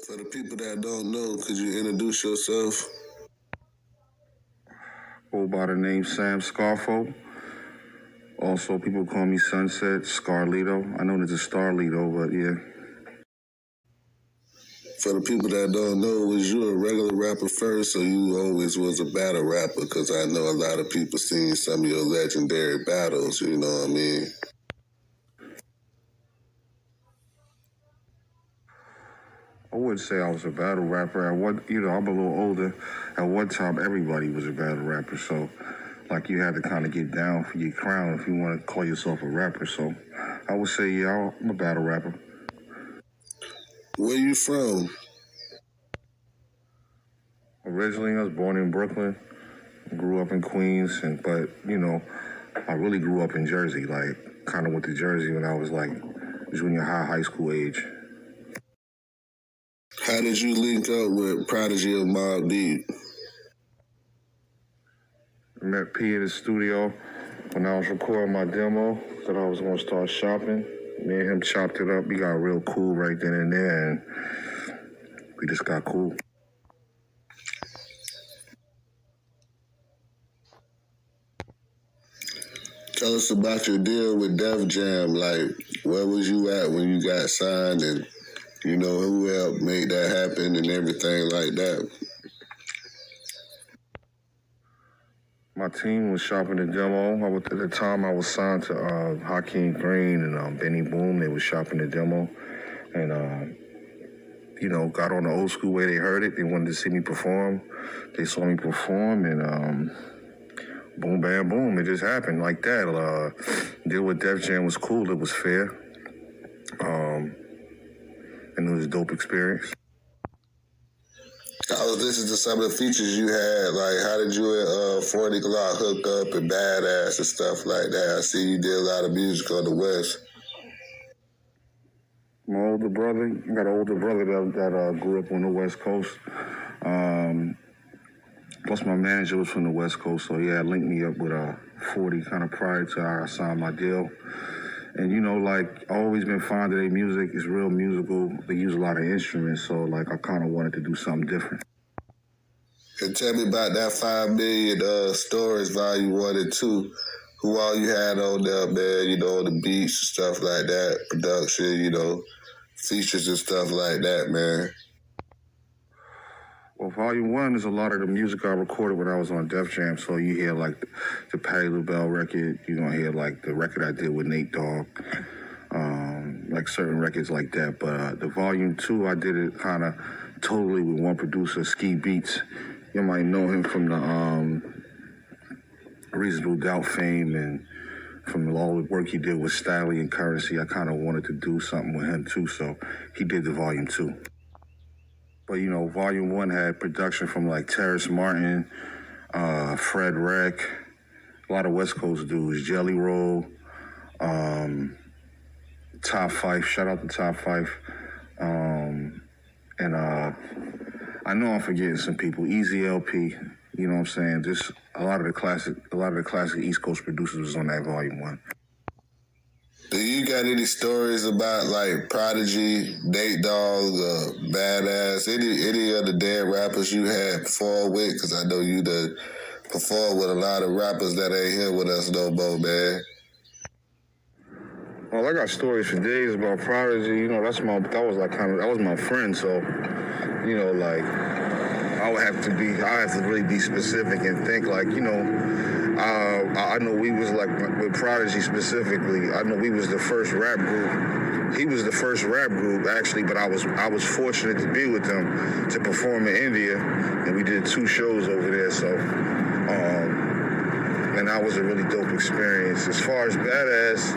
For the people that don't know, could you introduce yourself? Go by the name Sam Scarfo. Also, people call me Sunset, Scarlito. I know there's a Starlito, but yeah. For the people that don't know, was you a regular rapper first, or you always was a battle rapper? Because I know a lot of people seen some of your legendary battles, you know what I mean? I wouldn't say I was a battle rapper. I'm a little older. At one time, everybody was a battle rapper, so like you had to kind of get down for your crown if you want to call yourself a rapper. So I would say, yeah, I'm a battle rapper. Where you from? Originally, I was born in Brooklyn, grew up in Queens, but I really grew up in Jersey. Like, kind of went to Jersey when I was like junior high school age. How did you link up with Prodigy of Mobb Deep? I met P in the studio when I was recording my demo that I was going to start shopping. Me and him chopped it up. We got real cool right then and there, and we just got cool. Tell us about your deal with Defjam. Like, where was you at when you got signed, and who helped make that happen and everything like that? My team was shopping the demo. At the time, I was signed to Hakeem Green and Benny Boom. They was shopping the demo, and got on the old school way they heard it. They wanted to see me perform. They saw me perform, and boom, bam, boom. It just happened like that. Deal with Def Jam was cool. It was fair. And it was a dope experience. I was listening to some of the features you had. Like, how did you and 40 Glock hook up and Badazz and stuff like that? I see you did a lot of music on the West. My older brother, I got an older brother that grew up on the West Coast. Plus, my manager was from the West Coast, so yeah, linked me up with 40 kind of prior to I signed my deal. And I've always been fond of their music. It's real musical. They use a lot of instruments, so I kind of wanted to do something different. And tell me about that 5 million Stories Volume 1 and 2. Who all you had on there, man? On the beats and stuff like that, production, features and stuff like that, man. Well, Volume 1 is a lot of the music I recorded when I was on Def Jam. So you hear the Patti LaBelle record. You're going to hear the record I did with Nate Dogg. Certain records like that. But the Volume 2, I did it kind of totally with one producer, Ski Beats. You might know him from the Reasonable Doubt fame and from all the work he did with Styley and Currency. I kind of wanted to do something with him too. So he did the Volume 2. But, Volume 1 had production from Terrace Martin, Fred Wreck, a lot of West Coast dudes, Jelly Roll, Top Fife, shout out to Top Fife. And I know I'm forgetting some people, Easy LP, you know what I'm saying? Just a lot of the classic East Coast producers was on that Volume 1. Do you got any stories about Prodigy, Nate Dogg, Badazz, any of the dead rappers you had performed with? Because I know you done performed with a lot of rappers that ain't here with us no more, man. Well, I got stories for days about Prodigy. That was my friend. So, I have to really be specific and think I know we was with Prodigy specifically. I know we was the first rap group. He was the first rap group actually, but I was fortunate to be with them to perform in India, and we did 2 shows over there. So, and that was a really dope experience. As far as Badazz,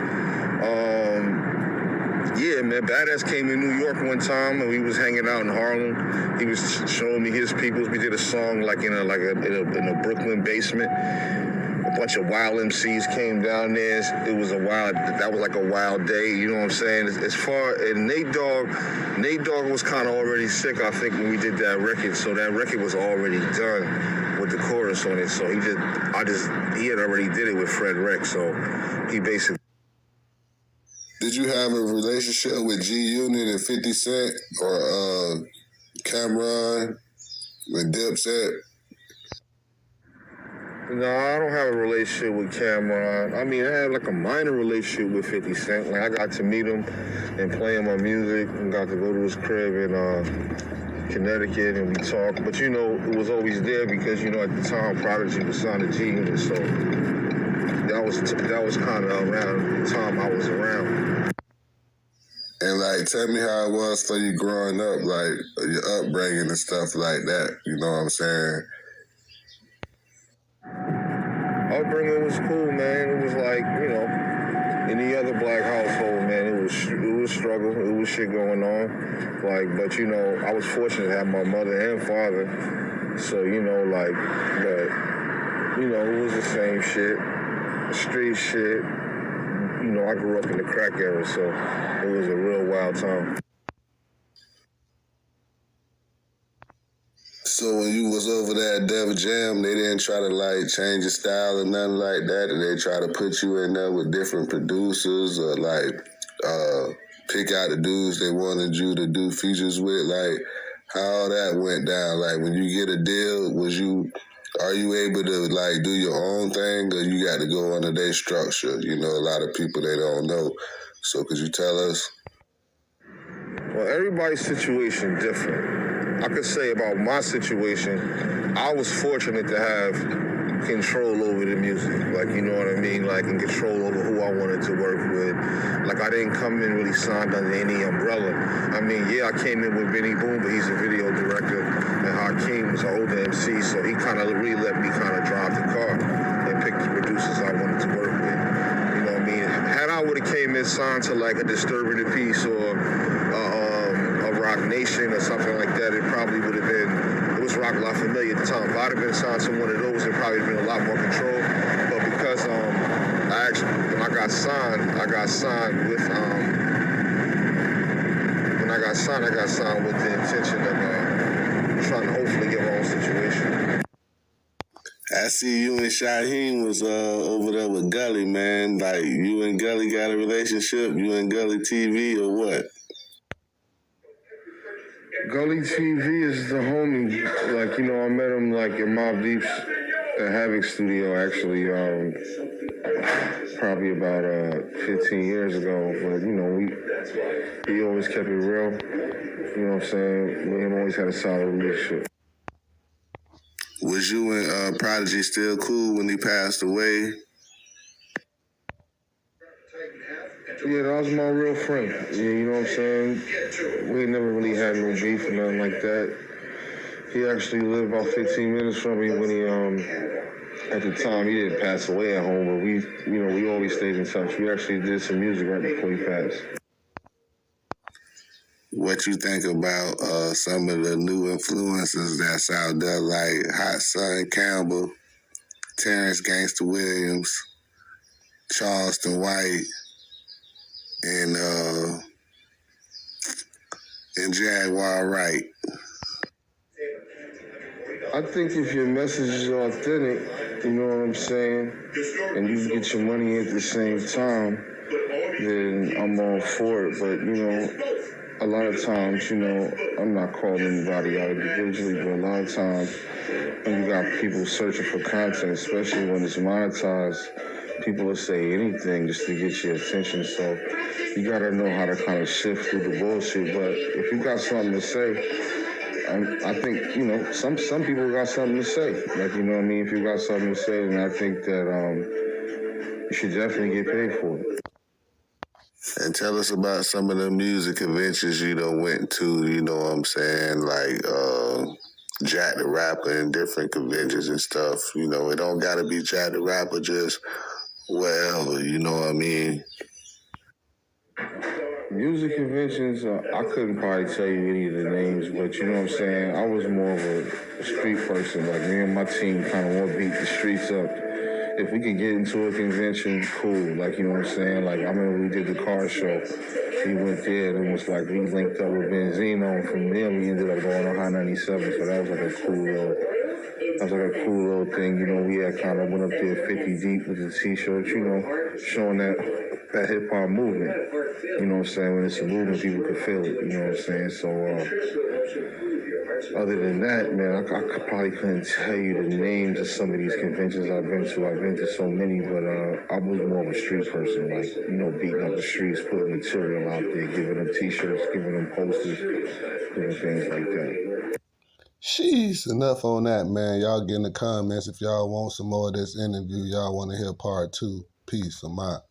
yeah, man, Badazz came in New York one time, and we was hanging out in Harlem. He was showing me his peoples. We did a song in a Brooklyn basement. A bunch of wild MCs came down there. That was a wild day, you know what I'm saying? As far as Nate Dogg was kind of already sick, I think, when we did that record. So that record was already done with the chorus on it. So he had already did it with Fred Wreck. So he basically. Did you have a relationship with G-Unit and 50 Cent, or Cameron and Dipset? No, I don't have a relationship with Cameron. I mean, I had like a minor relationship with 50 Cent. Like, I got to meet him and play him my music and got to go to his crib in Connecticut and we talked. But, you know, it was always there because, you know, at the time, Prodigy was signed to G Unit. So that was kind of around the time I was around. And, like, tell me how it was for you growing up, like, your upbringing and stuff like that. You know what I'm saying? Upbringing was cool, man. It was like, you know, any other black household, man, it was struggle. It was shit going on. Like, but, you know, I was fortunate to have my mother and father. So, you know, like, but, you know, it was the same shit. Street shit. You know, I grew up in the crack era, so it was a real wild time. So when you was over there at Defjam, they didn't try to, like, change your style or nothing like that? Did they try to put you in there with different producers or, like, pick out the dudes they wanted you to do features with? Like, how that went down? Like, when you get a deal, are you able to, like, do your own thing or you got to go under their structure? You know, a lot of people, they don't know. So could you tell us? Well, everybody's situation different. I could say about my situation, I was fortunate to have control over the music. Like, you know what I mean? Like, and control over who I wanted to work with. Like, I didn't come in really signed under any umbrella. I mean, yeah, I came in with Benny Boom, but he's a video director, and Hakeem was an older MC, so he kind of really let me kind of drive the car and pick the producers I wanted to work with. You know what I mean? Had I would have came in signed to like a Disturbing the Peace or a Rock Nation or something like that, it probably would have been, it was Rock La Familia at the time. If I'd have been signed to one of those, it probably would have been a lot more control. But because when I got signed with, I got signed with the intention of trying to hopefully get my own situation. I see you and Shaheem was over there with Gully, man. Like, you and Gully got a relationship? You and Gully TV or what? Gully TV is the homie. Like, you know, I met him like in Mobb Deep's Havoc studio actually, probably about 15 years ago. But, you know, he always kept it real. You know what I'm saying? Me and him always had a solid relationship. Was you and Prodigy still cool when he passed away? Yeah, that was my real friend. Yeah, you know what I'm saying? We never really had no beef or nothing like that. He actually lived about 15 minutes from me when he, at the time, he didn't pass away at home, but we always stayed in touch. We actually did some music right before he passed. What you think about some of the new influences that's out there, like Hot Son Campbell, Terrence Gangster Williams, Charleston White, and Jaguar Wright? I think if your message is authentic, you know what I'm saying, and you get your money at the same time, then I'm all for it. But, you know, a lot of times, you know, I'm not calling anybody out individually, but a lot of times when you got people searching for content, especially when it's monetized, people will say anything just to get your attention. So you got to know how to kind of shift through the bullshit. But if you got something to say, I think, you know, some people got something to say. Like, you know what I mean? If you got something to say, then I think that you should definitely get paid for it. And tell us about some of the music conventions you done went to, you know what I'm saying, like Jack the Rapper and different conventions and stuff. You know, it don't gotta be Jack the Rapper, just wherever, you know what I mean? Music conventions, I couldn't probably tell you any of the names, but you know what I'm saying? I was more of a street person. Like, me and my team kind of want to beat the streets up. If we could get into a convention, cool. Like, you know what I'm saying? Like, I remember we did the car show. We went there and it was like we linked up with Benzino, and from there we ended up going on High 97. So that was like a cool little thing. You know, we had kind of went up there 50 deep with the t-shirts, you know, showing that that hip hop movement. You know what I'm saying? When it's a movement, people can feel it. You know what I'm saying? So, other than that, man, I probably couldn't tell you the names of some of these conventions I've been to. I've been to so many, but I was more of a street person, like, you know, beating up the streets, putting material out there, giving them T-shirts, giving them posters, doing things like that. Sheesh, enough on that, man. Y'all get in the comments if y'all want some more of this interview. Y'all want to hear part 2. Peace. I'm out.